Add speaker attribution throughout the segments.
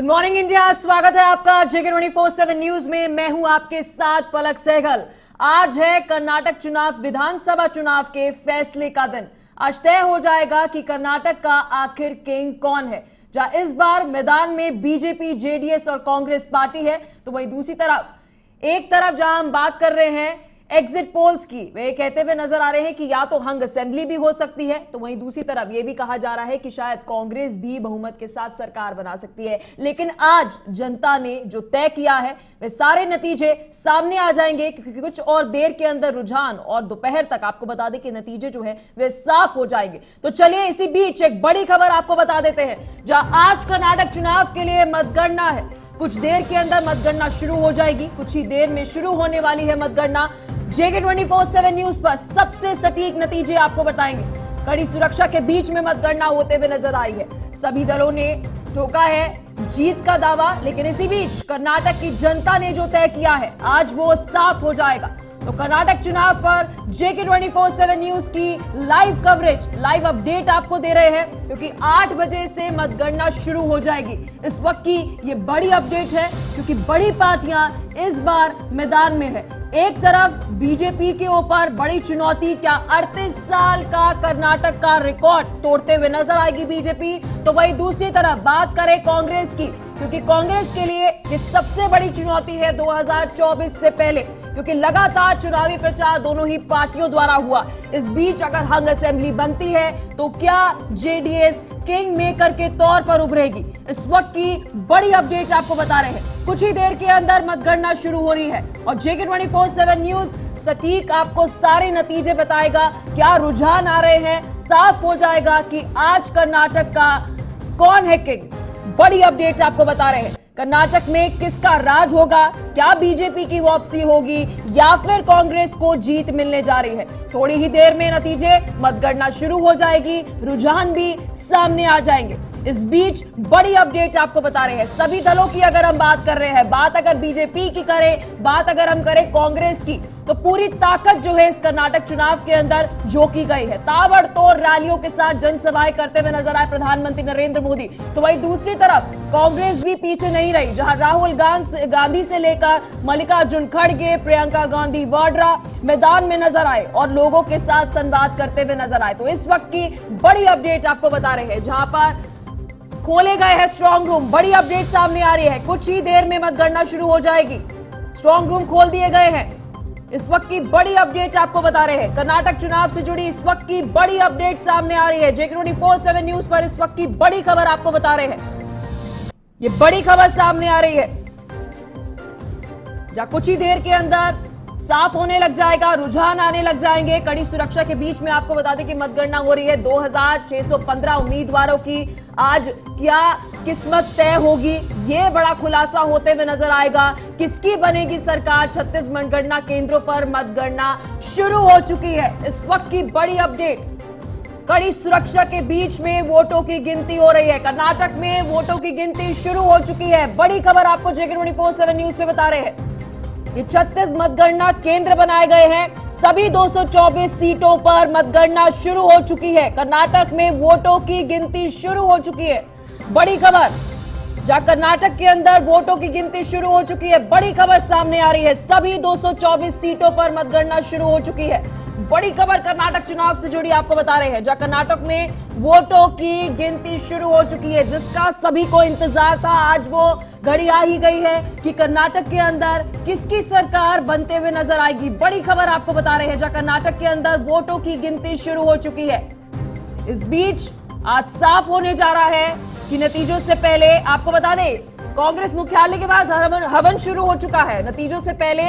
Speaker 1: Good morning India, स्वागत है आपका जेके 24/7 न्यूज में। मैं हूं आपके साथ पलक सहगल। आज है कर्नाटक चुनाव, विधानसभा चुनाव के फैसले का दिन। आज तय हो जाएगा कि कर्नाटक का आखिर किंग कौन है। जहां इस बार मैदान में बीजेपी, जेडीएस और कांग्रेस पार्टी है, तो वहीं दूसरी तरफ एक तरफ जहां हम बात कर रहे हैं एग्जिट पोल्स की, वे कहते हुए नजर आ रहे हैं कि या तो हंग असेंबली भी हो सकती है, तो वहीं दूसरी तरफ यह भी कहा जा रहा है कि शायद कांग्रेस भी बहुमत के साथ सरकार बना सकती है। लेकिन आज जनता ने जो तय किया है वे सारे नतीजे सामने आ जाएंगे, क्योंकि कुछ और देर के अंदर रुझान और दोपहर तक आपको बता दें कि नतीजे जो है वे साफ हो जाएंगे। तो चलिए इसी बीच एक बड़ी खबर आपको बता देते हैं। जहां आज कर्नाटक चुनाव के लिए मतगणना है, कुछ देर के अंदर मतगणना शुरू हो जाएगी। कुछ ही देर में शुरू होने वाली है मतगणना। जेके 24/7 न्यूज पर सबसे सटीक नतीजे आपको बताएंगे। कड़ी सुरक्षा के बीच में मतगणना होते हुए नजर आई है। सभी दलों ने ठोका है जीत का दावा, लेकिन इसी बीच कर्नाटक की जनता ने जो तय किया है आज वो साफ हो जाएगा। तो कर्नाटक चुनाव पर जेके 24/7 न्यूज की लाइव कवरेज, लाइव अपडेट आपको दे रहे हैं, क्योंकि 8 बजे से मतगणना शुरू हो जाएगी। इस वक्त की ये बड़ी अपडेट है, क्योंकि बड़ी पार्टियां इस बार मैदान में है। एक तरफ बीजेपी के ऊपर बड़ी चुनौती, क्या 38 साल का कर्नाटक का रिकॉर्ड तोड़ते हुए नजर आएगी बीजेपी, तो वही दूसरी तरफ बात करें कांग्रेस की, क्योंकि कांग्रेस के लिए ये सबसे बड़ी चुनौती है 2024 से पहले, क्योंकि लगातार चुनावी प्रचार दोनों ही पार्टियों द्वारा हुआ। इस बीच अगर हंग असेंबली बनती है तो क्या जेडीएस किंग मेकर के तौर पर उभरेगी? इस वक्त की बड़ी अपडेट आपको बता रहे हैं। कुछ ही देर के अंदर मतगणना शुरू हो रही है और जेके 24/7 न्यूज सटीक आपको सारे नतीजे बताएगा। क्या रुझान आ रहे हैं, साफ हो जाएगा कि आज कर्नाटक का कौन है किंग। बड़ी अपडेट आपको बता रहे हैं। कर्नाटक में किसका राज होगा, क्या बीजेपी की वापसी होगी या फिर कांग्रेस को जीत मिलने जा रही है। थोड़ी ही देर में नतीजे, मतगणना शुरू हो जाएगी, रुझान भी सामने आ जाएंगे। इस बीच बड़ी अपडेट आपको बता रहे हैं। सभी दलों की अगर हम बात कर रहे हैं, बात अगर बीजेपी की करें, बात अगर हम करें कांग्रेस की, तो पूरी ताकत जो है इस कर्नाटक चुनाव के अंदर झोंकी गई है। ताबड़तोड़ रैलियों के साथ जनसभाएं करते हुए नजर आए प्रधानमंत्री नरेंद्र मोदी। तो वहीं दूसरी तरफ कांग्रेस भी पीछे नहीं रही, जहां राहुल गांधी से लेकर मल्लिकार्जुन खड़गे, प्रियंका गांधी वाड्रा मैदान में नजर आए और लोगों के साथ संवाद करते हुए नजर आए। तो इस वक्त की बड़ी अपडेट आपको बता रहे हैं, जहां पर खोले गए हैं स्ट्रांग रूम। बड़ी अपडेट सामने आ रही है, कुछ ही देर में मतगणना शुरू हो जाएगी। स्ट्रांग रूम खोल दिए गए हैं। इस वक्त की बड़ी अपडेट आपको बता रहे हैं। कर्नाटक चुनाव से जुड़ी इस वक्त की बड़ी अपडेट सामने आ रही है। जेके 24/7 न्यूज पर इस वक्त की बड़ी खबर आपको बता रहे हैं। ये बड़ी खबर सामने आ रही है, जहां कुछ ही देर के अंदर साफ होने लग जाएगा, रुझान आने लग जाएंगे। कड़ी सुरक्षा के बीच में आपको बता दें कि मतगणना हो रही है। 2615 उम्मीदवारों की आज क्या किस्मत तय होगी, ये बड़ा खुलासा होते हुए नजर आएगा। किसकी बनेगी सरकार? 36 मतगणना केंद्रों पर मतगणना शुरू हो चुकी है। इस वक्त की बड़ी अपडेट, कड़ी सुरक्षा के बीच में वोटों की गिनती हो रही है। कर्नाटक में वोटों की गिनती शुरू हो चुकी है। बड़ी खबर आपको जेके 24/7 न्यूज पे बता रहे हैं। ये 36 मतगणना केंद्र बनाए गए हैं। सभी 224 सीटों पर मतगणना शुरू हो चुकी है। कर्नाटक में वोटों की गिनती शुरू हो चुकी है। बड़ी खबर, जहां कर्नाटक के अंदर वोटों की गिनती शुरू हो चुकी है, बड़ी खबर सामने आ रही है। सभी 224 सीटों पर मतगणना शुरू हो चुकी है। बड़ी खबर कर्नाटक चुनाव से जुड़ी आपको बता रहे हैं, जहां कर्नाटक में वोटों की गिनती शुरू हो चुकी है, जिसका सभी को इंतजार था। आज वो घड़ी आ ही गई है कि कर्नाटक के अंदर किसकी सरकार बनते हुए नजर आएगी। बड़ी खबर आपको बता रहे हैं, जहां कर्नाटक के अंदर वोटों की गिनती शुरू हो चुकी है। इस बीच आज साफ होने जा रहा है कि नतीजों से पहले आपको बता दें, कांग्रेस मुख्यालय के पास हवन शुरू हो चुका है। नतीजों से पहले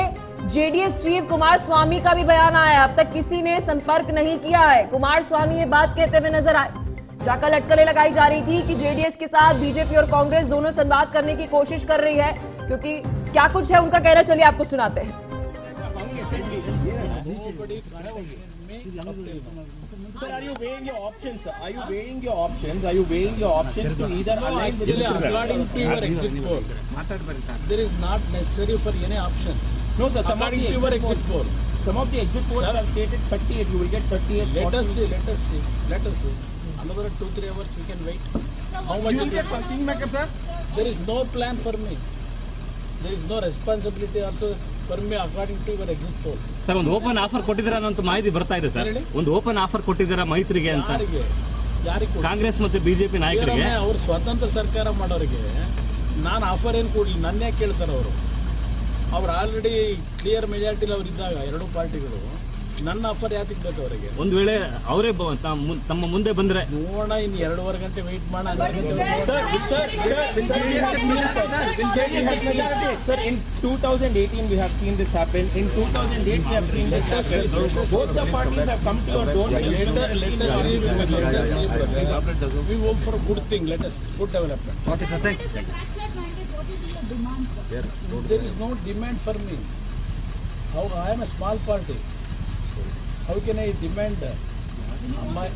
Speaker 1: जेडीएस चीफ कुमार स्वामी का भी बयान आया है। अब तक किसी ने संपर्क नहीं किया है। कुमार स्वामी ये बात कहते हुए नजर आए। जाकर लटकलें लगाई जा रही थी कि जेडीएस के साथ बीजेपी और कांग्रेस दोनों संवाद करने की कोशिश कर रही है, क्योंकि क्या कुछ है उनका कहना, चलिए आपको सुनाते हैं।
Speaker 2: Sir, are you weighing your options? Are you weighing your options? Are you weighing your options to either align with the
Speaker 3: according to your exit poll, there is not necessary for any options.
Speaker 2: No, sir. Some of
Speaker 3: According
Speaker 2: the
Speaker 3: to your exit poll,
Speaker 2: some of the exit polls have stated 38. You will get 38.
Speaker 3: let us see. Let us see. Another 2-3 hours we can wait. How much it is? There is no plan for me. There is no responsibility also for me according to your exit poll.
Speaker 4: Sir ಒಂದು open offer ಕೊಟ್ಟಿದ್ದೀರಾ ಅಂತ ಮಾಹಿತಿ ಬರ್ತಾ ಇದೆ sir. ಒಂದು open offer ಕೊಟ್ಟಿದ್ದೀರಾ ಮೈತ್ರಿಗೆ ಅಂತ.
Speaker 3: ಯಾರಿಗೆ?
Speaker 4: ಕಾಂಗ್ರೆಸ್ ಮತ್ತು ಬಿಜೆಪಿ ನಾಯಕರಿಗೆ.
Speaker 3: ಅವರು ಸ್ವತಂತ್ರ ಸರ್ಕಾರ ಮಾಡೋರಿಗೆ ನಾನು ಆಫರ್ ಏನು ಕೊಡ್ಲಿ, ನನ್ನೇ ಕೇಳ್ತಾರೆ ಅವರು. ಅವ್ರು ಆಲ್ರೆಡಿ ಕ್ಲಿಯರ್ ಮೆಜಾರಿಟಿಲಿ ಅವ್ರು ಇದ್ದಾಗ ಎರಡೂ ಪಾರ್ಟಿಗಳು ನನ್ನ ಆಫರ್ ಯಾತಿಗೆ ಬೇಕು ಅವರಿಗೆ?
Speaker 4: ಒಂದು ವೇಳೆ ಅವರೇ ತಮ್ಮ ಮುಂದೆ ಬಂದ್ರೆ
Speaker 3: ನೋಡೋಣ, ಇನ್ನು 2.5 ಗಂಟೆ ವೆಯ್ಟ್ ಮಾಡೋಣ.
Speaker 2: Sir, in 2018 we have seen this happen. In 2008 we have seen this happen. Both the parties have come to your door.
Speaker 3: We hope for a good thing. Let us good development.
Speaker 5: Okay, sir. Thank you.
Speaker 3: There is no demand for me. How I am a small party. How can I demand my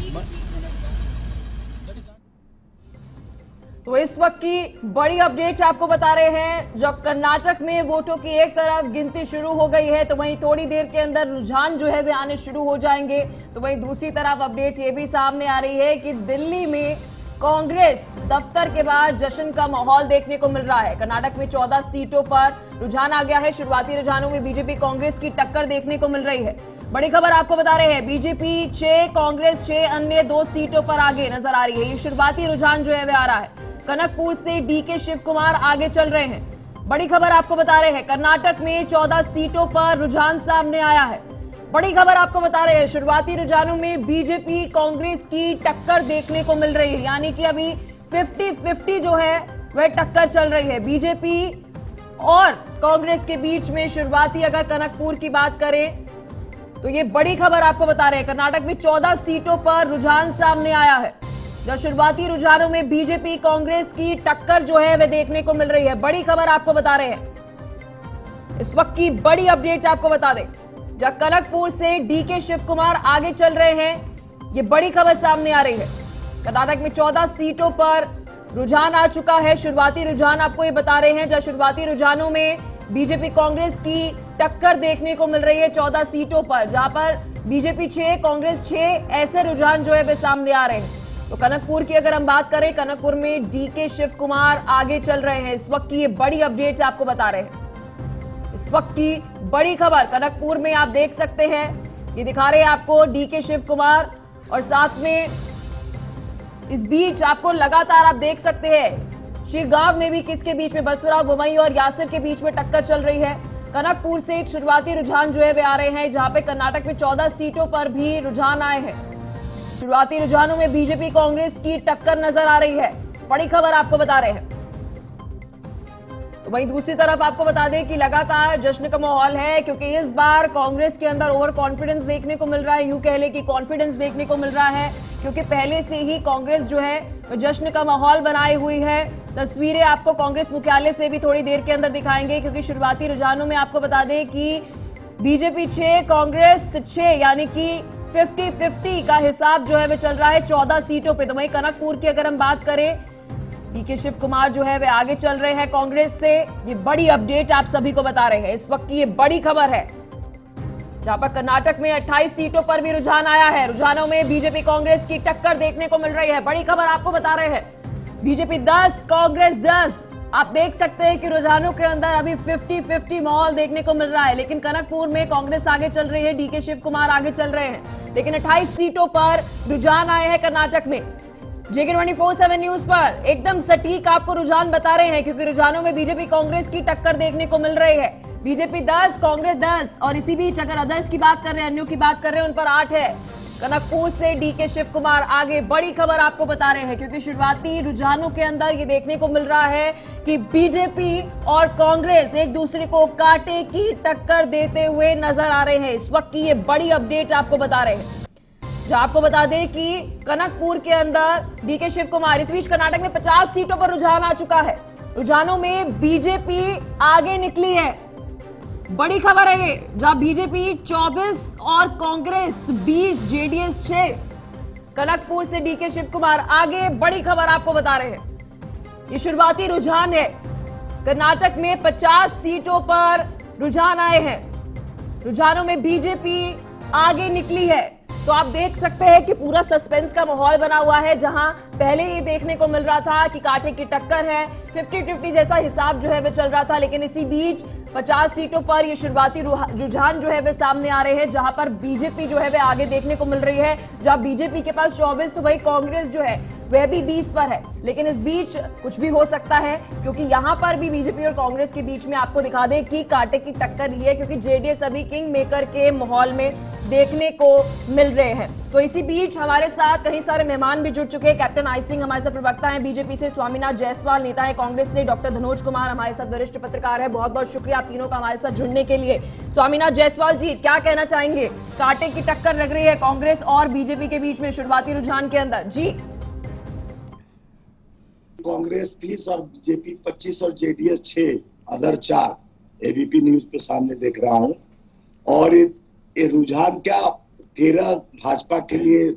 Speaker 1: तो इस वक्त की बड़ी update आपको बता रहे हैं। जब कर्नाटक में वोटों की एक तरफ गिनती शुरू हो गई है तो वहीं थोड़ी देर के अंदर रुझान जो है वे आने शुरू हो जाएंगे। तो वहीं दूसरी तरफ अपडेट ये भी सामने आ रही है कि दिल्ली में कांग्रेस दफ्तर के बाद जश्न का माहौल देखने को मिल रहा है। कर्नाटक में 14 सीटों पर रुझान आ गया है। शुरुआती रुझानों में बीजेपी कांग्रेस की टक्कर देखने को मिल रही है। बड़ी खबर आपको बता रहे हैं, बीजेपी 6, कांग्रेस 6, अन्य 2 सीटों पर आगे नजर आ रही है। ये शुरुआती रुझान जो है वे आ रहा है। कनकपुर से डीके शिव कुमार आगे चल रहे हैं। बड़ी खबर आपको बता रहे हैं, कर्नाटक में 14 सीटों पर रुझान सामने आया है। बड़ी खबर आपको बता रहे हैं, शुरुआती रुझानों में बीजेपी कांग्रेस की टक्कर देखने को मिल रही है। यानी कि अभी 50-50 जो है वह टक्कर चल रही है बीजेपी और कांग्रेस के बीच में। शुरुआती अगर कनकपुर की बात करें तो ये बड़ी खबर आपको बता रहे हैं, कर्नाटक में 14 सीटों पर रुझान सामने आया है। जब शुरुआती रुझानों में बीजेपी कांग्रेस की टक्कर जो है वह देखने को मिल रही है। बड़ी खबर आपको बता रहे हैं, इस वक्त की बड़ी अपडेट आपको बता दें, जब कनकपुर से डीके शिव कुमार आगे चल रहे हैं, ये बड़ी खबर सामने आ रही है। कर्नाटक में 14 सीटों पर रुझान आ चुका है। शुरुआती रुझान आपको ये बता रहे हैं, जब शुरुआती रुझानों में बीजेपी कांग्रेस की टक्कर देखने को मिल रही है 14 सीटों पर, जहां पर बीजेपी 6, कांग्रेस 6, ऐसे रुझान जो है वे सामने आ रहे हैं। तो कनकपुर की अगर हम बात करें, कनकपुर में डीके शिव कुमार आगे चल रहे हैं। इस वक्त की ये बड़ी अपडेट आपको बता रहे हैं, इस वक्त की बड़ी खबर कनकपुर में आप देख सकते हैं। ये दिखा रहे हैं आपको डीके शिव कुमार, और साथ में इस बीच आपको लगातार आप देख सकते हैं श्रीगांव में भी किसके बीच में, बसवराज बोम्मई और यासिर के बीच में टक्कर चल रही है। कनकपुर से शुरुआती रुझान जो है वे आ रहे हैं, जहां पे कर्नाटक में 14 सीटों पर भी रुझान आए हैं। शुरुआती रुझानों में बीजेपी कांग्रेस की टक्कर नजर आ रही है। बड़ी खबर आपको बता रहे हैं। तो वहीं दूसरी तरफ आपको बता दें कि लगातार जश्न का माहौल है, क्योंकि इस बार कांग्रेस के अंदर ओवर कॉन्फिडेंस देखने को मिल रहा है। यूं कह ले कि कॉन्फिडेंस देखने को मिल रहा है, क्योंकि पहले से ही कांग्रेस जो है जश्न का माहौल बनाई हुई है। तस्वीरें आपको कांग्रेस मुख्यालय से भी थोड़ी देर के अंदर दिखाएंगे, क्योंकि शुरुआती रुझानों में आपको बता दें कि बीजेपी 6, कांग्रेस 6, यानी कि 50-50 का हिसाब जो है वो चल रहा है 14 सीटों पे। तो वहीं कनकपुर की अगर हम बात करें, डीके शिव कुमार जो है वे आगे चल रहे हैं कांग्रेस से। ये बड़ी अपडेट आप सभी को बता रहे हैं, इस वक्त की ये बड़ी खबर है, जहां पर कर्नाटक में 28 सीटों पर भी रुझान आया है। रुझानों में बीजेपी कांग्रेस की टक्कर देखने को मिल रही है। बड़ी खबर आपको बता रहे हैं, बीजेपी 10, कांग्रेस 10। आप देख सकते हैं कि रुझानों के अंदर अभी 50-50 माहौल देखने को मिल रहा है, लेकिन कनकपुर में कांग्रेस आगे चल रही है, डीके शिव कुमार आगे चल रहे हैं। लेकिन 28 सीटों पर रुझान आए हैं कर्नाटक में। जेके 24/7 न्यूज पर एकदम सटीक आपको रुझान बता रहे हैं, क्योंकि रुझानों में बीजेपी कांग्रेस की टक्कर देखने को मिल रही है। बीजेपी 10, कांग्रेस 10, और इसी बीच अगर अदर्स की बात कर रहे हैं, अन्यों की बात कर रहे हैं, उन पर 8 है। कनकपुर से डीके शिव कुमार आगे। बड़ी खबर आपको बता रहे हैं, क्योंकि शुरुआती रुझानों के अंदर ये देखने को मिल रहा है कि बीजेपी और कांग्रेस एक दूसरे को कांटे की टक्कर देते हुए नजर आ रहे हैं। इस वक्त की ये बड़ी अपडेट आपको बता रहे हैं, जहां आपको बता दें कि कनकपुर के अंदर डीके शिव कुमार, इस बीच कर्नाटक में 50 सीटों पर रुझान आ चुका है। रुझानों में बीजेपी आगे निकली है। बड़ी खबर है ये, जहां बीजेपी 24 और कांग्रेस 20, जेडीएस 6। कनकपुर से डीके शिव कुमार आगे। बड़ी खबर आपको बता रहे हैं, ये शुरुआती रुझान है। कर्नाटक में 50 सीटों पर रुझान आए हैं। रुझानों में बीजेपी आगे निकली है। तो तो आप देख सकते हैं कि पूरा सस्पेंस का माहौल बना हुआ है, जहां पहले ये देखने को मिल रहा था कि कांटे की टक्कर है, 50-50 जैसा हिसाब जो है वो चल रहा था, लेकिन इसी बीच 50 सीटों पर ये शुरुआती रुझान जो है वे सामने आ रहे हैं, जहां पर बीजेपी जो है वे आगे देखने को मिल रही है। जहां बीजेपी के पास 24 तो वही कांग्रेस जो है वह भी 20 पर है, लेकिन इस बीच कुछ भी हो सकता है, क्योंकि यहां पर भी बीजेपी और कांग्रेस के बीच में आपको दिखा दें कि कांटे की टक्कर ही है, क्योंकि जेडीएस अभी किंग मेकर के माहौल में देखने को मिल रहे हैं। तो इसी बीच हमारे साथ कई सारे मेहमान भी जुड़ चुके हैं। कैप्टन आई सिंह हमारे साथ प्रवक्ता हैं बीजेपी से, स्वामीनाथ जायसवाल नेता है कांग्रेस से, डॉक्टर धनोज कुमार हमारे साथ वरिष्ठ पत्रकार है। बहुत बहुत शुक्रिया आप तीनों का हमारे साथ जुड़ने के लिए। स्वामीनाथ जायसवाल जी, क्या कहना चाहेंगे? कांटे की टक्कर लग रही है कांग्रेस और बीजेपी के बीच में शुरुआती रुझान के अंदर। जी,
Speaker 5: कांग्रेस 30 और बीजेपी 25 और जेडीएस 6, अदर 4 एबीपी न्यूज पे सामने देख रहा हूं। और ये रुझान क्या 13 भाजपा के लिए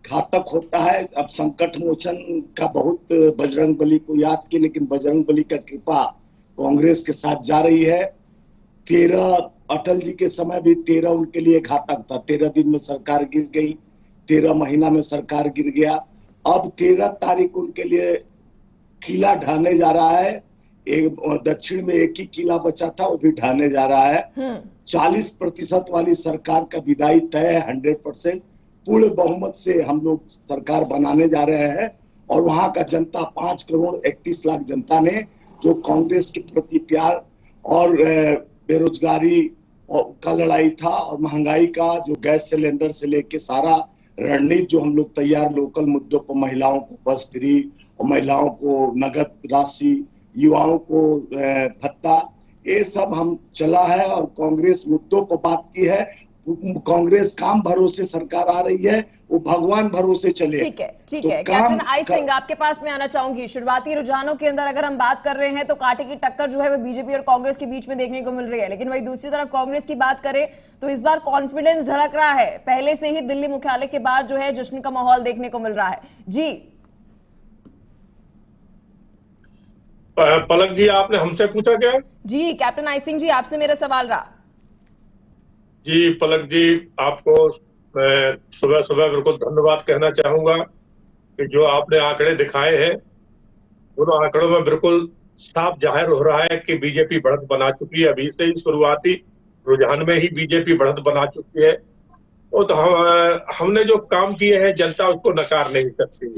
Speaker 5: घातक होता है। अब संकट मोचन का बहुत बजरंग बली को याद की, लेकिन बजरंग बली का कृपा कांग्रेस के साथ जा रही है। 13 अटल जी के समय भी 13 उनके लिए घातक था। 13 दिन में सरकार गिर गई, 13 महीना में सरकार गिर गया। अब 13 तारीख उनके लिए किला ढाने जा रहा है। एक दक्षिण में एक ही किला बचा था, वो भी ढाने जा रहा है। 40% वाली सरकार का विदाई तय है, 100% पूर्ण बहुमत से हम लोग सरकार बनाने जा रहे हैं। और वहां का जनता 5 करोड़ 31 लाख जनता ने, जो कांग्रेस के प्रति प्यार और बेरोजगारी का लड़ाई था और महंगाई का, जो गैस सिलेंडर से लेके सारा रणनीति जो हम लोग तैयार, लोकल मुद्दों पर महिलाओं को बस फ्री और महिलाओं को नगद राशि, युवाओं को भत्ता, ये सब हम चला है। और कांग्रेस मुद्दों पर बात की है। कांग्रेस काम भरोसे सरकार आ रही है, वो भगवान भरोसे चले।
Speaker 1: ठीक है, ठीक
Speaker 5: तो
Speaker 1: है। कैप्टन आई सिंह, आपके पास मैं आना चाहूंगी। शुरुआती रुझानों के अंदर अगर हम बात कर रहे हैं तो कांटे की टक्कर जो है वो बीजेपी और कांग्रेस के बीच में देखने को मिल रही है, लेकिन वही दूसरी तरफ कांग्रेस की बात करें तो इस बार कॉन्फिडेंस झलक रहा है। पहले से ही दिल्ली मुख्यालय के बाद जो है जश्न का माहौल देखने को मिल रहा है। जी
Speaker 6: पलक जी, आपने हमसे पूछा क्या?
Speaker 1: जी कैप्टन आई सिंह जी, आपसे मेरा सवाल रहा।
Speaker 6: जी पलक जी, आपको मैं सुबह सुबह बिल्कुल धन्यवाद कहना चाहूंगा कि जो आपने आंकड़े दिखाए हैं, उन आंकड़ों में बिल्कुल साफ जाहिर हो रहा है कि बीजेपी बढ़त बना चुकी है। अभी से ही शुरुआती रुझान में ही बीजेपी बढ़त बना चुकी है। और तो हमने जो काम किए हैं, जनता उसको नकार नहीं सकती।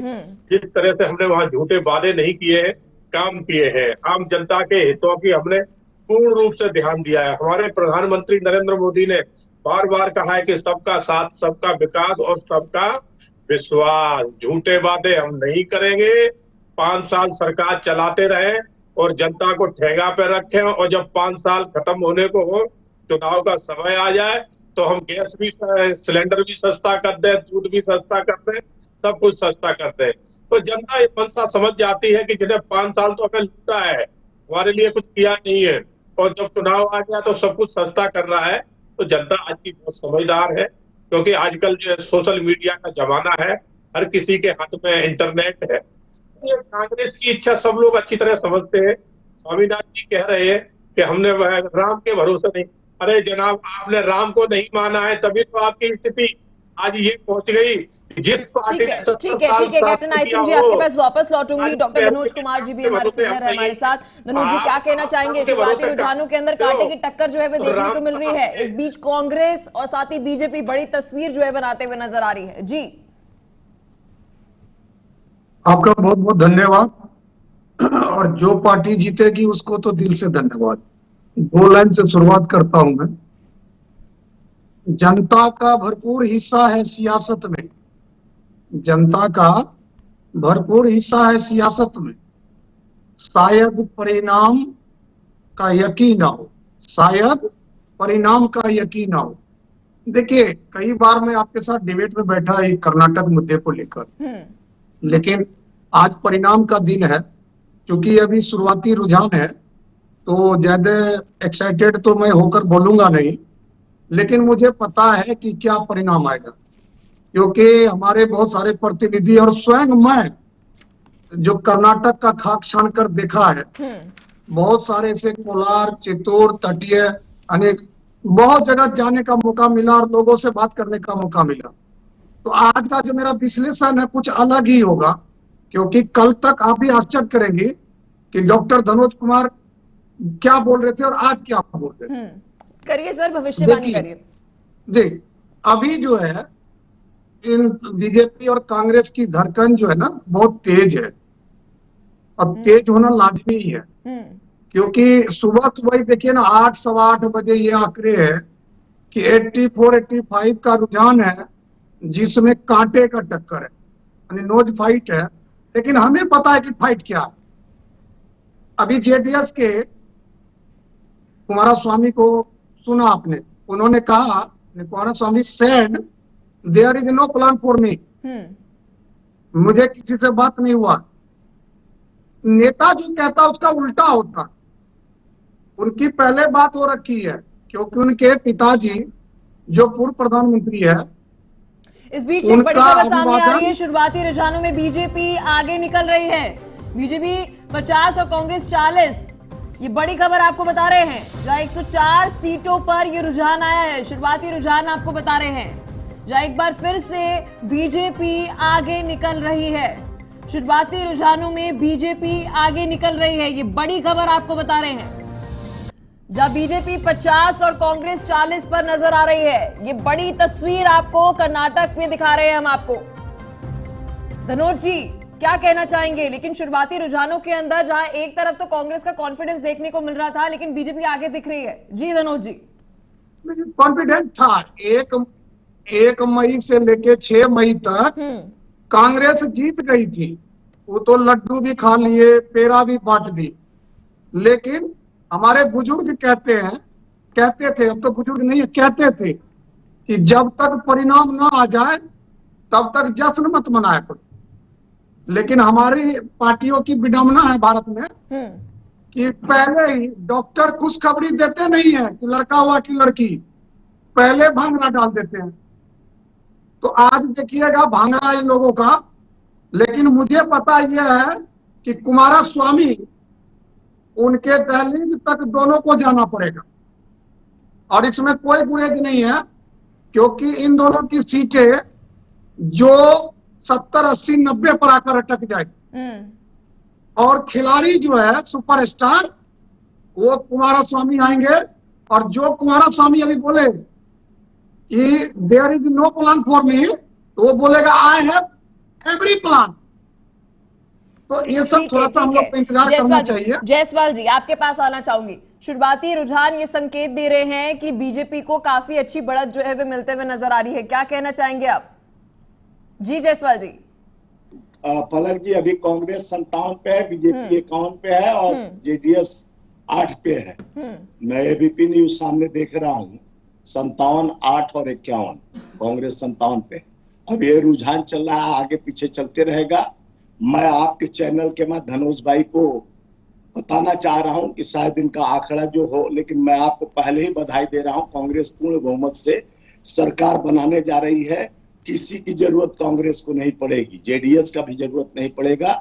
Speaker 6: जिस तरह से हमने वहां झूठे वादे नहीं किए हैं, काम किए हैं, आम जनता के हितों की हमने पूर्ण रूप से ध्यान दिया है। हमारे प्रधानमंत्री नरेंद्र मोदी ने बार बार कहा है कि सबका साथ, सबका विकास और सबका विश्वास। झूठे वादे हम नहीं करेंगे। 5 साल सरकार चलाते रहे और जनता को ठेंगा पे रखें, और जब 5 साल खत्म होने को हो, चुनाव का समय आ जाए, तो हम गैस भी, सिलेंडर भी सस्ता कर दें, दूध भी सस्ता कर दें, सब कुछ सस्ता कर दें। तो जनता ये मनसा समझ जाती है कि जिन्हें 5 साल तो हमें लूटा है, हमारे लिए कुछ किया नहीं है, और जब चुनाव आ गया तो सब कुछ सस्ता कर रहा है। तो जनता आज की बहुत समझदार है, क्योंकि आजकल जो सोशल मीडिया का जमाना है, हर किसी के हाथ में इंटरनेट है। ये कांग्रेस की इच्छा सब लोग अच्छी तरह समझते हैं। स्वामीनाथ जी कह रहे हैं कि हमने राम के भरोसे नहीं। अरे जनाब, आपने राम को नहीं माना है, तभी तो आपकी स्थिति आज ये पहुंच गई। जिस पार्टी
Speaker 1: ठीक है कैप्टन आई सिंह जी, आपके पास वापस लौटूंगी। डॉक्टर धनोज कुमार जी भी हमारे सीनियर है हमारे साथ। धनोज जी, क्या कहना चाहेंगे? शुरुआती रुझानों के अंदर कांटे की टक्कर जो है वो देखने को मिल रही है। इस बीच कांग्रेस और साथ ही बीजेपी बड़ी तस्वीर जो है बनाते हुए नजर आ रही है। जी
Speaker 7: आपका बहुत बहुत धन्यवाद। और जो पार्टी जीतेगी उसको तो दिल से धन्यवाद। 2 लाइन से शुरुआत करता हूं मैं। जनता का भरपूर हिस्सा है सियासत में, जनता का भरपूर हिस्सा है सियासत में। शायद परिणाम का यकीन ना हो, शायद परिणाम का यकीन ना हो। देखिए, कई बार मैं आपके साथ डिबेट में बैठा एक कर्नाटक मुद्दे को लेकर, लेकिन आज परिणाम का दिन है। क्योंकि अभी शुरुआती रुझान है तो ज्यादा एक्साइटेड तो मैं होकर बोलूंगा नहीं, लेकिन मुझे पता है कि क्या परिणाम आएगा। क्योंकि हमारे बहुत सारे प्रतिनिधि और स्वयं मैं जो कर्नाटक का खाक छान कर देखा है, बहुत सारे से कोलार, चित्तूर, तटीय, अनेक बहुत जगह जाने का मौका मिला और लोगों से बात करने का मौका मिला। तो आज का जो मेरा विश्लेषण है कुछ अलग ही होगा, क्योंकि कल तक आप भी आश्चर्य करेंगे कि डॉक्टर धनोज कुमार क्या बोल रहे थे और आज क्या बोल रहे थे।
Speaker 1: करिए सर, भविष्यवाणी
Speaker 7: देखिए,
Speaker 1: करिए।
Speaker 7: जी, अभी जो है इन बीजेपी और कांग्रेस की धड़कन जो है ना बहुत तेज है, अब तेज होना लाजमी ही है, क्योंकि सुबह सुबह ही देखिए ना 8 सवा 8 बजे ये आंकड़े है कि 84-85 का रुझान है, जिसमें कांटे का टक्कर है, यानी नोज फाइट है। लेकिन हमें पता है कि फाइट क्या है। अभी जेडीएस के कुमारस्वामी को सुना आपने, उन्होंने कहा, Kumaraswamy said there is no plan for me, मुझे किसी से बात नहीं हुआ। नेता जो कहता उसका उल्टा होता। उनकी पहले बात हो रखी है, क्योंकि उनके पिताजी जो पूर्व प्रधानमंत्री है,
Speaker 1: इस बीच एक बड़ी
Speaker 7: उनका
Speaker 1: खबर सामने आ रही है।
Speaker 7: अभिवादन-
Speaker 1: शुरुआती रुझानों में बीजेपी आगे निकल रही है। बीजेपी 50 और कांग्रेस 40, ये बड़ी खबर आपको बता रहे हैं। जहां 104 सीटों पर ये रुझान आया है, शुरुआती रुझान आपको बता रहे हैं। जहां एक बार फिर से बीजेपी आगे निकल रही है। शुरुआती रुझानों में बीजेपी आगे निकल रही है, ये बड़ी खबर आपको बता रहे हैं। जहां बीजेपी 50 और कांग्रेस 40 पर नजर आ रही है। ये बड़ी तस्वीर आपको कर्नाटक में दिखा रहे हैं हम आपको। धनोज जी क्या कहना चाहेंगे? लेकिन शुरुआती रुझानों के अंदर जहां एक तरफ तो कांग्रेस का कॉन्फिडेंस देखने को मिल रहा था, लेकिन बीजेपी आगे दिख रही है। जी धनोज जी।
Speaker 7: कॉन्फिडेंस था। 1 मई से लेके 6 मई तक कांग्रेस जीत गई थी। वो तो लड्डू भी खा लिए, पेड़ा भी बांट दी। लेकिन हमारे बुजुर्ग कहते थे, अब तो बुजुर्ग नहीं है, कहते थे कि जब तक परिणाम ना आ जाए तब तक जश्न मत मनाया करो। लेकिन हमारी पार्टियों की विडंबना है भारत में कि पहले ही डॉक्टर खुशखबरी देते नहीं है कि लड़का हुआ कि लड़की, पहले भांगड़ा डाल देते हैं। तो आज देखिएगा भांगड़ा इन लोगों का। लेकिन मुझे पता यह है कि कुमारस्वामी, उनके दहलीज तक दोनों को जाना पड़ेगा, और इसमें कोई गुरेज नहीं है, क्योंकि इन दोनों की सीटें जो 70, 80, 90 पर आकर अटक जाएगी। और खिलाड़ी जो है सुपरस्टार, वो कुमारस्वामी आएंगे। और जो कुमारस्वामी अभी बोले कि there is no plan for me, तो वो बोलेगा आई हैव एवरी प्लान। तो ये सब थोड़ा सा हम लोग को इंतजार करना चाहिए।
Speaker 1: जायसवाल जी आपके पास आना चाहूंगी। शुरुआती रुझान ये संकेत दे रहे हैं कि बीजेपी को काफी अच्छी बढ़त जो है वो मिलते हुए नजर आ रही है, क्या कहना चाहेंगे आप? जी जायसवाल जी।
Speaker 5: पलक जी, अभी कांग्रेस 57 पे है, बीजेपी 51 पे है और जेडीएस 8 पे है। मैं एबीपी न्यूज सामने देख रहा हूँ, 57, 8 और 51, कांग्रेस 57 पे। अब ये रुझान चल रहा है, आगे पीछे चलते रहेगा। मैं आपके चैनल के मैं धनोज भाई को बताना चाह रहा हूं कि शायद इनका आंकड़ा जो हो, लेकिन मैं आपको पहले ही बधाई दे रहा हूं। कांग्रेस पूर्ण बहुमत से सरकार बनाने जा रही है। किसी की जरूरत कांग्रेस को नहीं पड़ेगी, जेडीएस का भी जरूरत नहीं पड़ेगा।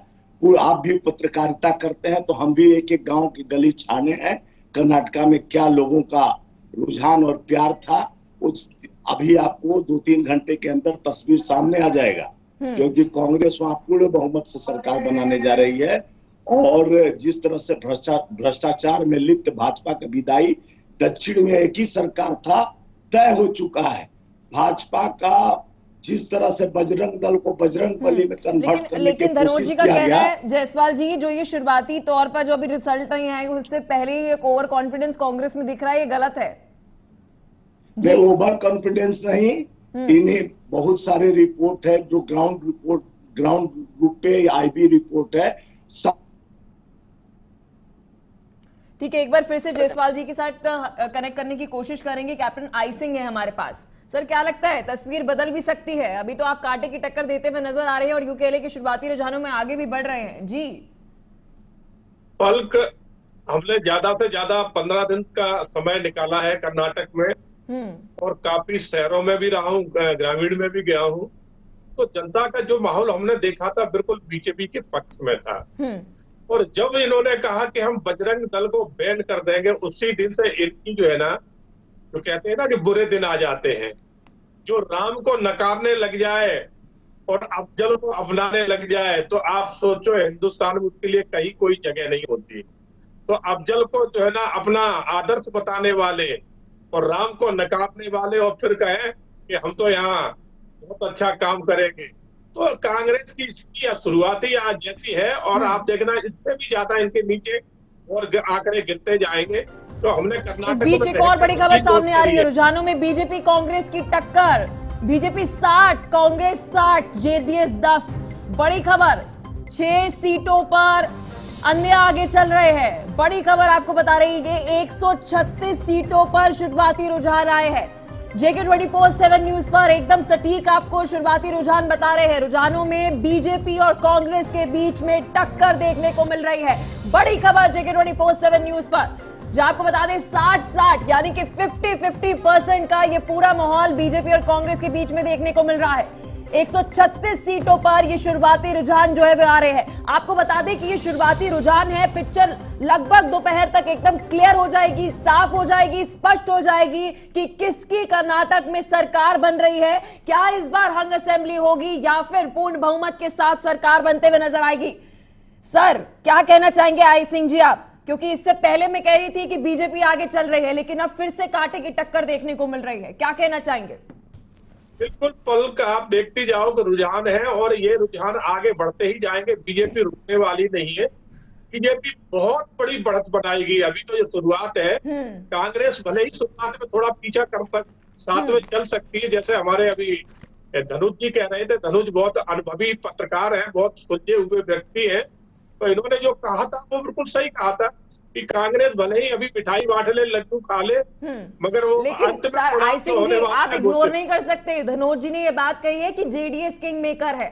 Speaker 5: आप भी पत्रकारिता करते हैं, तो हम भी एक एक गांव की गली छाने हैं कर्नाटका में क्या लोगों का रुझान और प्यार था। उस अभी आपको 2-3 घंटे के अंदर तस्वीर सामने आ जाएगा, क्योंकि कांग्रेस वहां पूर्ण बहुमत से सरकार बनाने जा रही है। और जिस तरह से भ्रष्टाचार में लिप्त भाजपा का विदाई, दक्षिण में एक ही सरकार था, तय हो चुका है। भाजपा का जिस तरह से बजरंग दल को बजरंग बली में कन्वर्ट करने की कोशिश किया गया।
Speaker 1: कहना है जायसवाल जी, जो ये शुरुआती तौर पर जो अभी रिजल्ट नहीं आए उससे पहले ही एक ओवर कॉन्फिडेंस कांग्रेस में दिख रहा है, ये गलत है?
Speaker 5: नहीं, ओवर कॉन्फिडेंस नहीं, इन्हें बहुत सारे रिपोर्ट है जो ग्राउंड रूप पे आईबी रिपोर्ट है।
Speaker 1: ठीक है, एक बार फिर से जायसवाल जी के साथ कनेक्ट करने की कोशिश करेंगे। कैप्टन आई सिंह है हमारे पास। सर क्या लगता है, तस्वीर बदल भी सकती है? अभी तो आप कांटे की टक्कर देते हुए नजर आ रहे हैं और यूकेएलए के शुरुआती रुझानों में आगे भी बढ़ रहे हैं। जी
Speaker 6: पलक, हमने ज्यादा से ज्यादा 15 दिन का समय निकाला है कर्नाटक में, और काफी शहरों में भी रहा हूँ, ग्रामीण में भी गया हूँ। तो जनता का जो माहौल हमने देखा था बिल्कुल बीजेपी के पक्ष में था। और जब इन्होंने कहा कि हम बजरंग दल को बैन कर देंगे, उसी दिन से इनकी जो है ना, जो कहते हैं ना कि बुरे दिन आ जाते हैं। जो राम को नकारने लग जाए और अफजल को अपनाने लग जाए तो आप सोचो हिंदुस्तान में उसके लिए कहीं कोई जगह नहीं होती। तो अफजल को जो है ना अपना आदर्श बताने वाले और राम को नकारने वाले और फिर कहें कि हम तो यहाँ बहुत अच्छा काम करेंगे, तो कांग्रेस की इसकी शुरुआती आज जैसी है और आप देखना इससे भी ज्यादा इनके नीचे और आंकड़े गिरते जाएंगे। तो हमने
Speaker 1: इस
Speaker 6: कर्नाटक
Speaker 1: बीच एक और बड़ी खबर सामने आ रही है। रुझानों में बीजेपी कांग्रेस की टक्कर, बीजेपी 60, कांग्रेस 60, जेडीएस 10। बड़ी खबर, 6 सीटों पर अन्य आगे चल रहे हैं। बड़ी खबर आपको बता रही है 136 सीटों पर शुरुआती रुझान आए हैं। जेके 24/7 न्यूज पर एकदम सटीक आपको शुरुआती रुझान बता रहे हैं। रुझानों में बीजेपी और कांग्रेस के बीच में टक्कर देखने को मिल रही है। बड़ी खबर जेके 24/7 न्यूज पर, जो आपको बता दें 60-60 यानी कि 50-50% का ये पूरा माहौल बीजेपी और कांग्रेस के बीच में देखने को मिल रहा है। 136 सीटों पर ये शुरुआती रुझान जो है वो आ रहे हैं। आपको बता दें कि ये शुरुआती रुझान है, पिक्चर लगभग दोपहर तक एकदम क्लियर हो जाएगी, साफ हो जाएगी, स्पष्ट हो जाएगी कि किसकी कर्नाटक में सरकार बन रही है। क्या इस बार हंग असेंबली होगी या फिर पूर्ण बहुमत के साथ सरकार बनते हुए नजर आएगी? सर क्या कहना चाहेंगे आई सिंह जी आप, क्योंकि इससे पहले मैं कह रही थी कि बीजेपी आगे चल रही है लेकिन अब फिर से कांटे की टक्कर देखने को मिल रही है, क्या कहना चाहेंगे?
Speaker 6: बिल्कुल पल का आप देखते जाओ कि रुझान है और ये रुझान आगे बढ़ते ही जाएंगे। बीजेपी रुकने वाली नहीं है, बीजेपी बहुत बड़ी बढ़त बनाएगी। अभी तो ये शुरुआत है। कांग्रेस भले ही शुरुआत में थोड़ा पीछा कर साथ में चल सकती है, जैसे हमारे अभी धनुष जी कह रहे थे। धनुष बहुत अनुभवी पत्रकार हैं, बहुत सुलझे हुए व्यक्ति हैं, तो इन्होंने जो कहा था वो बिल्कुल सही कहा था कि कांग्रेस भले ही अभी मिठाई बांट ले, लड्डू खा ले, मगर वो
Speaker 1: लेकिन सर आई सिंह जी आप इग्नोर नहीं कर सकते। धनोज जी ने ये बात कही है कि जेडीएस किंग मेकर है,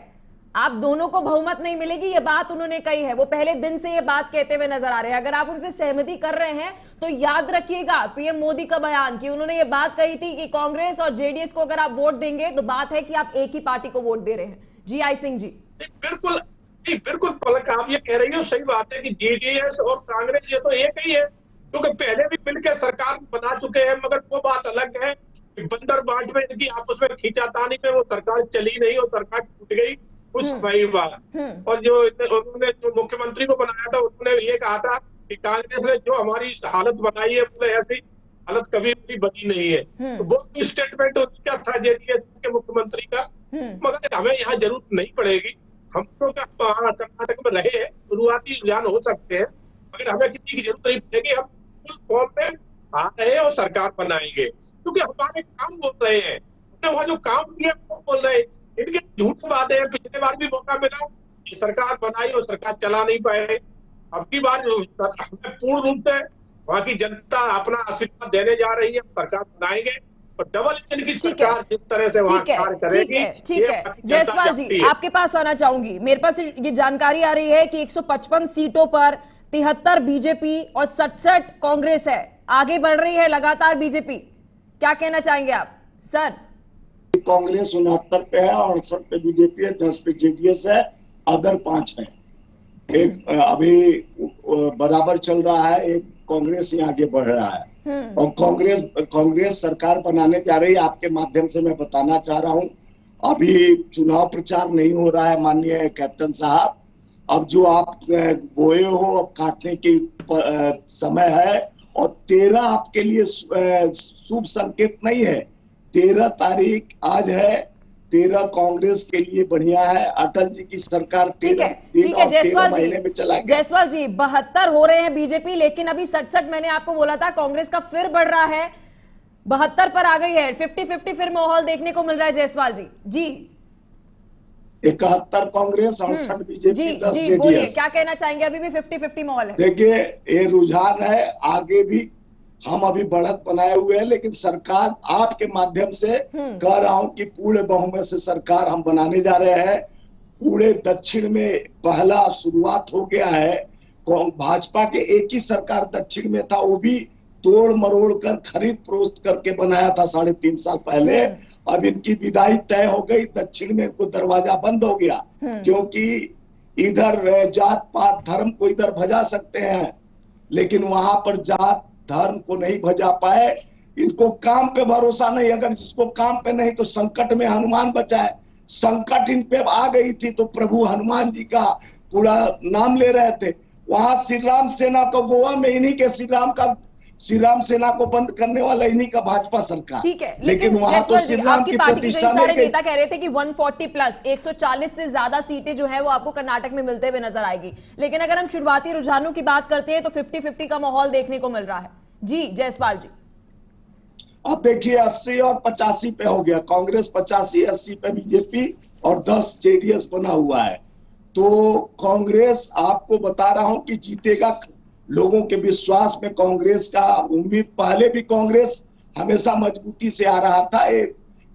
Speaker 1: आप दोनों को बहुमत नहीं मिलेगी, ये बात उन्होंने कही है। वो पहले दिन से ये बात कहते हुए नजर आ रहे हैं। अगर आप उनसे सहमति कर रहे हैं तो याद रखिएगा पीएम मोदी का बयान कि उन्होंने ये बात कही थी कि कांग्रेस और जेडीएस को अगर आप वोट देंगे तो बात है कि आप एक ही पार्टी को वोट दे रहे हैं। जी आई सिंह जी।
Speaker 6: बिल्कुल बिल्कुल पलक आप ये कह रही हो, सही बात है कि जेडीएस और कांग्रेस ये तो एक ही है, क्योंकि पहले भी मिलकर सरकार बना चुके हैं। मगर वो बात अलग है कि बंदर बांट में इनकी आपस में खींचातानी में वो सरकार चली नहीं और सरकार टूट गई कुछ समय बाद। और जो उन्होंने जो मुख्यमंत्री को बनाया था उन्होंने ये कहा था कि कांग्रेस ने जो हमारी हालत बनाई है बोले ऐसी हालत कभी भी बनी नहीं है। तो वो स्टेटमेंट क्या था जेडीएस के मुख्यमंत्री का, मगर हमें यहाँ जरूरत नहीं पड़ेगी। हम तो कर्नाटक में रहे हैं, शुरुआती रुझान हो सकते हैं, मगर हमें किसी की जरूरत नहीं पड़ेगी। हम फुल फॉर्म में आ रहे हैं और सरकार बनाएंगे, क्योंकि हमारे काम बोल रहे हैं। हमने वहाँ जो काम किया वो बोल रहे हैं। इनके झूठ बातें हैं। पिछले बार भी मौका मिला कि सरकार बनाई और सरकार चला नहीं पाए। अब की बार हमें पूर्ण रूप से वहाँ की जनता अपना आशीर्वाद देने जा रही है, सरकार बनाएंगे और डबल इंजन की सरकार जिस तरह से वहाँ कार्य करेगी।
Speaker 1: ठीक है जायसवाल जी आपके पास आना चाहूंगी। मेरे पास ये जानकारी आ रही है कि 155 सीटों पर 73 बीजेपी और 67 कांग्रेस है, आगे बढ़ रही है लगातार बीजेपी, क्या कहना चाहेंगे आप सर?
Speaker 5: कांग्रेस 69 पे है, 68 पे बीजेपी है, 10 पे जेडीएस है, अदर 5 है। एक अभी बराबर चल रहा है, एक कांग्रेस ही आगे बढ़ रहा है और कांग्रेस सरकार बनाने जा रही है। आपके माध्यम से मैं बताना चाह रहा हूं, अभी चुनाव प्रचार नहीं हो रहा है माननीय कैप्टन साहब। अब जो आप बोए हो अब काटने की समय है और 13 आपके लिए शुभ संकेत नहीं है। 13 तारीख आज है, 13 कांग्रेस के लिए बढ़िया है। अटल जी की सरकार 13 दिन और 13 महीने में चला गया।
Speaker 1: जायसवाल जी 72 हो रहे हैं बीजेपी, लेकिन अभी 67 मैंने आपको बोला था कांग्रेस का फिर बढ़ रहा है, 72 पर आ गई है। 50-50 फिर माहौल देखने को मिल रहा है जायसवाल जी। जी
Speaker 5: 71 कांग्रेस, 68 बीजेपी, 10 जेडीएस।
Speaker 1: क्या कहना चाहेंगे? अभी भी 50-50 माहौल है।
Speaker 5: देखिए ये रुझान है, आगे भी हम अभी बढ़त बनाए हुए हैं, लेकिन सरकार आपके माध्यम से कह रहा हूं कि पूरे बहुमत से सरकार हम बनाने जा रहे हैं। पूरे दक्षिण में पहला शुरुआत हो गया है। भाजपा के एक ही सरकार दक्षिण में था, वो भी तोड़ मरोड़ कर खरीद फरोख्त करके बनाया था 3.5 साल पहले। अब इनकी विदाई तय हो गई, दक्षिण में इनको दरवाजा बंद हो गया, क्योंकि इधर जात पात धर्म को इधर भजा सकते हैं, लेकिन वहां पर जात धर्म को नहीं भजा पाए। इनको काम पे भरोसा नहीं, अगर जिसको काम पे नहीं तो संकट में हनुमान बचाए। संकट इन पे आ गई थी तो प्रभु हनुमान जी का पूरा नाम ले रहे थे। वहां श्री राम सेना तो गोवा में इन्हीं के श्री राम सेना को बंद करने वाला इन्हीं का भाजपा सरकार।
Speaker 1: ठीक है,
Speaker 5: लेकिन वहां तो श्री राम की प्रतिष्ठा
Speaker 1: सारे
Speaker 5: नहीं
Speaker 1: नेता कह रहे थे कि 140 प्लस 140 से ज्यादा सीटें जो है वो आपको कर्नाटक में मिलते हुए नजर आएगी। लेकिन अगर हम शुरुआती रुझानों की बात करते हैं तो 50-50 का माहौल देखने को मिल रहा है। जी जायसवाल जी,
Speaker 5: अब देखिए 80 और 85 पे हो गया, कांग्रेस 85, 80 पे बीजेपी और 10 जेडीएस बना हुआ है। तो कांग्रेस, आपको बता रहा हूं कि जीतेगा। लोगों के विश्वास में कांग्रेस का उम्मीद, पहले भी कांग्रेस हमेशा मजबूती से आ रहा था।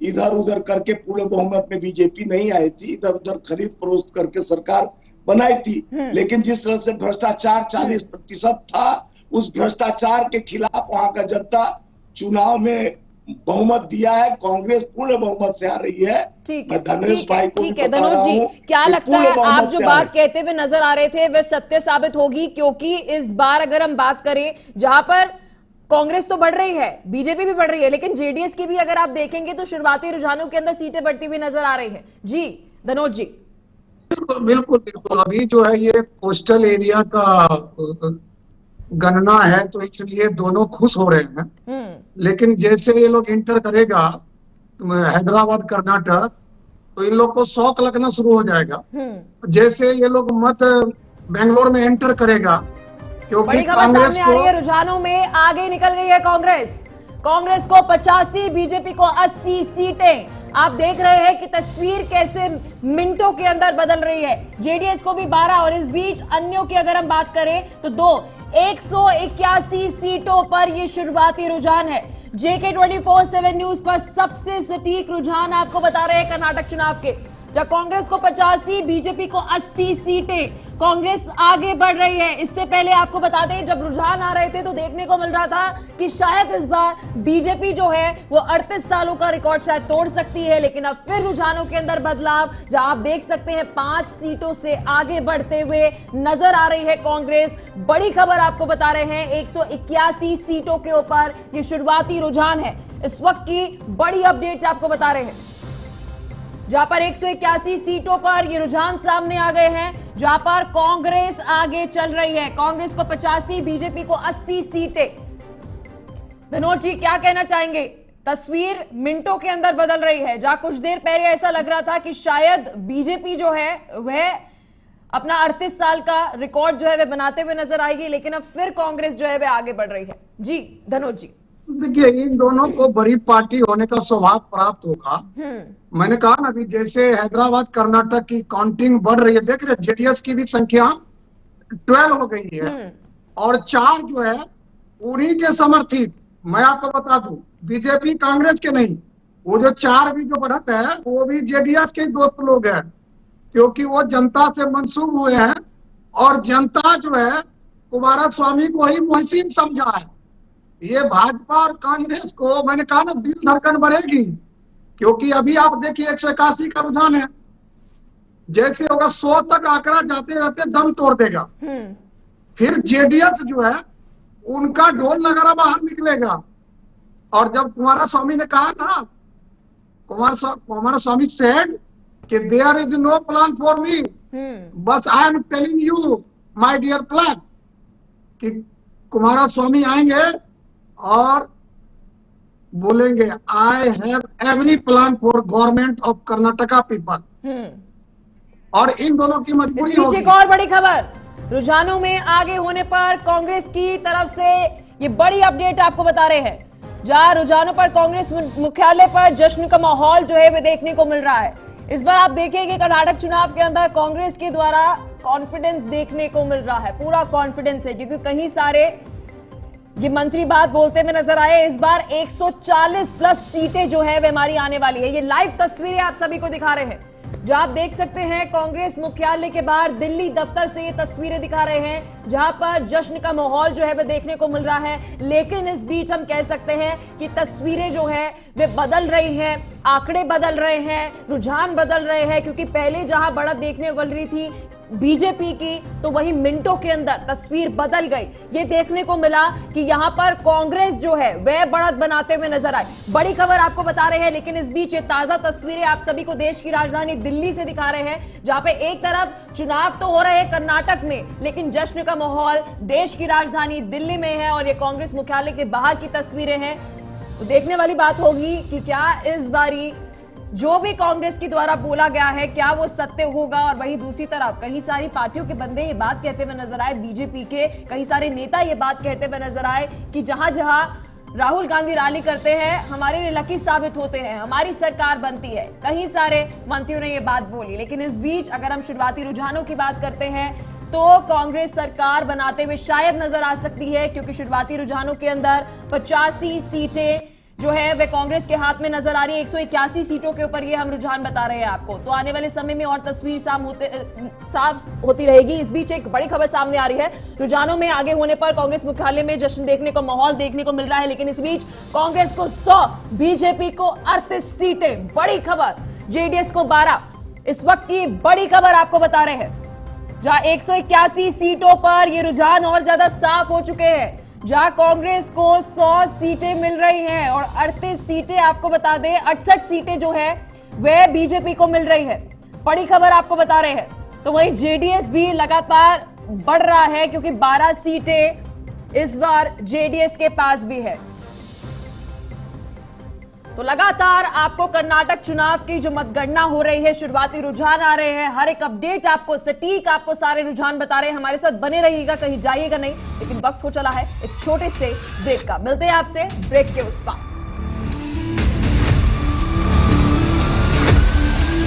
Speaker 5: इधर उधर करके पूर्ण बहुमत में बीजेपी नहीं आई थी, इधर उधर खरीद फरोख्त करके सरकार बनाई थी। लेकिन जिस तरह से भ्रष्टाचार 40% था, उस भ्रष्टाचार के खिलाफ वहां का जनता चुनाव में बहुमत दिया है। कांग्रेस पूर्ण बहुमत से आ रही है। मैं धनेश भाई को
Speaker 1: ठीक है धनोज जी, क्या लगता है आप जो बात कहते हुए नजर आ रहे थे वह सत्य साबित होगी? क्योंकि इस बार अगर हम बात करें जहां पर कांग्रेस तो बढ़ रही है, बीजेपी भी बढ़ रही है, लेकिन जेडीएस की भी अगर आप देखेंगे तो शुरुआती रुझानों के अंदर सीटें बढ़ती हुई नजर आ रही है। जी धनोज जी।
Speaker 7: बिल्कुल बिल्कुल, अभी जो है ये कोस्टल एरिया का गणना है तो इसलिए दोनों खुश हो रहे हैं। लेकिन जैसे ये लोग इंटर करेगा हैदराबाद कर्नाटक तो इन लोग को शौक लगना शुरू हो जाएगा। जैसे ये लोग मत बेंगलोर में एंटर करेगा, क्योंकि
Speaker 1: बड़ी खबर सामने आ रही है, रुझानों में आगे निकल गई है कांग्रेस को 85, बीजेपी को 80 सीटें। आप देख रहे हैं कि तस्वीर कैसे मिनटों के अंदर बदल रही है। जेडीएस को भी 12 और इस बीच अन्यों की अगर हम बात करें तो 181 सीटों पर ये शुरुआती रुझान है। जेके 24/7 न्यूज पर सबसे सटीक रुझान आपको बता रहे हैं कर्नाटक चुनाव के, जब कांग्रेस को 85, बीजेपी को 80 सीटें, कांग्रेस आगे बढ़ रही है। इससे पहले आपको बता दें जब रुझान आ रहे थे तो देखने को मिल रहा था कि शायद इस बार बीजेपी जो है वो 38 सालों का रिकॉर्ड शायद तोड़ सकती है। लेकिन अब फिर रुझानों के अंदर बदलाव, जहां आप देख सकते हैं 5 सीटों से आगे बढ़ते हुए नजर आ रही है कांग्रेस। बड़ी खबर आपको बता रहे हैं, 181 सीटों के ऊपर ये शुरुआती रुझान है। इस वक्त की बड़ी अपडेट आपको बता रहे हैं, जहां पर 181 सीटों पर ये रुझान सामने आ गए हैं, जहां पर कांग्रेस आगे चल रही है। कांग्रेस को 85, बीजेपी को 80 सीटें। विनोद जी क्या कहना चाहेंगे? तस्वीर मिनटों के अंदर बदल रही है। जहां कुछ देर पहले ऐसा लग रहा था कि शायद बीजेपी जो है वह अपना 38 साल का रिकॉर्ड जो है वह बनाते हुए नजर आएगी, लेकिन अब फिर कांग्रेस जो है वह आगे बढ़ रही है। जी धनोज जी।
Speaker 7: देखिए, इन दोनों को बड़ी पार्टी होने का सौभाग्य प्राप्त होगा। मैंने कहा ना, अभी जैसे हैदराबाद कर्नाटक की काउंटिंग बढ़ रही है, देख रहे जेडीएस की भी संख्या 12 हो गई है और 4 जो है उन्हीं के समर्थित। मैं आपको बता दूं, बीजेपी कांग्रेस के नहीं, वो जो 4 भी जो बढ़त है वो भी जेडीएस के दोस्त लोग हैं, क्योंकि वो जनता से मंसूब हुए हैं और जनता जो है कुमारस्वामी को ही मुहसिन समझा है। ये भाजपा और कांग्रेस को, मैंने कहा ना, दिल धड़कन बढ़ेगी, क्योंकि अभी आप देखिए 181 का रुझान है, जैसे होगा 100 तक आंकड़ा जाते जाते दम तोड़ देगा। फिर जेडीएस जो है उनका ढोल नगारा बाहर निकलेगा। और जब कुमारस्वामी ने कहा ना, कुमारस्वामी सेड कि there is no plan for me, बस I am telling you my dear plan, कि कुमारस्वामी आएंगे और बोलेंगे I have every plan for government of Karnataka people. और इन दोनों की मजबूरी होगी।
Speaker 1: एक और बड़ी खबर, रुझानों में आगे होने पर कांग्रेस की तरफ से ये बड़ी अपडेट आपको बता रहे हैं, जहां रुझानों पर कांग्रेस मुख्यालय पर जश्न का माहौल जो है वो देखने को मिल रहा है। इस बार आप देखिए कि कर्नाटक चुनाव के अंदर कांग्रेस के द्वारा कॉन्फिडेंस देखने को मिल रहा है, पूरा कॉन्फिडेंस है, क्योंकि कहीं सारे ये मंत्री बात बोलते हुए नजर आए। इस बार 140 प्लस सीटें जो है वे हमारी आने वाली है। ये लाइव तस्वीरें आप सभी को दिखा रहे हैं, जो आप देख सकते हैं कांग्रेस मुख्यालय के बाहर दिल्ली दफ्तर से ये तस्वीरें दिखा रहे हैं, जहां पर जश्न का माहौल जो है वह देखने को मिल रहा है। लेकिन इस बीच हम कह सकते हैं कि तस्वीरें जो है वे बदल रही हैं, आंकड़े बदल रहे हैं, रुझान बदल रहे हैं, क्योंकि पहले जहां बढ़त देखने को मिल रही थी बीजेपी की, तो वही मिनटों के अंदर तस्वीर बदल गई। ये देखने को मिला कि यहां पर कांग्रेस जो है वह बढ़त बनाते हुए नजर आई। बड़ी खबर आपको बता रहे हैं, लेकिन इस बीच ये ताजा तस्वीरें आप सभी को देश की राजधानी दिल्ली से दिखा रहे हैं, जहां पे एक तरफ चुनाव तो हो रहे हैं कर्नाटक में, लेकिन जश्न का माहौल देश की राजधानी दिल्ली में है और ये कांग्रेस मुख्यालय के बाहर की तस्वीरें हैं। तो देखने वाली बात होगी कि क्या इस बारी जो भी कांग्रेस की द्वारा बोला गया है क्या वो सत्य होगा। और वहीं दूसरी तरफ कई सारी पार्टियों के बंदे ये बात कहते हुए नजर आए, बीजेपी के कई सारे नेता ये बात कहते हुए नजर आए कि जहां जहां राहुल गांधी रैली करते हैं हमारे लिए लकी साबित होते हैं, हमारी सरकार बनती है। कई सारे मंत्रियों ने ये बात बोली। लेकिन इस बीच अगर हम शुरुआती रुझानों की बात करते हैं तो कांग्रेस सरकार बनाते हुए शायद नजर आ सकती है, क्योंकि शुरुआती रुझानों के अंदर 85 सीटें जो है वे कांग्रेस के हाथ में नजर आ रही है। 181 सीटों के ऊपर ये हम रुझान बता रहे हैं आपको। तो आने वाले समय में और तस्वीर साफ होती रहेगी। इस बीच एक बड़ी खबर सामने आ रही है, रुझानों में आगे होने पर कांग्रेस मुख्यालय में जश्न देखने को, माहौल देखने को मिल रहा है। लेकिन इस बीच कांग्रेस को 100, बीजेपी को 38 सीटें। बड़ी खबर, जेडीएस को 12। इस वक्त की बड़ी खबर आपको बता रहे हैं, जहां 181 सीटों पर ये रुझान और ज्यादा साफ हो चुके हैं, जहां कांग्रेस को 100 सीटें मिल रही हैं और 38 सीटें आपको बता दें 68 सीटें जो है वह बीजेपी को मिल रही है। बड़ी खबर आपको बता रहे हैं। तो वहीं जेडीएस भी लगातार बढ़ रहा है, क्योंकि 12 सीटें इस बार जेडीएस के पास भी है। तो लगातार आपको कर्नाटक चुनाव की जो मतगणना हो रही है, शुरुआती रुझान आ रहे हैं, हर एक अपडेट आपको सटीक आपको सारे रुझान बता रहे हैं। हमारे साथ बने रहिएगा, कहीं जाइएगा नहीं। लेकिन वक्त हो चला है एक छोटे से ब्रेक का। मिलते हैं आपसे ब्रेक के उस पार।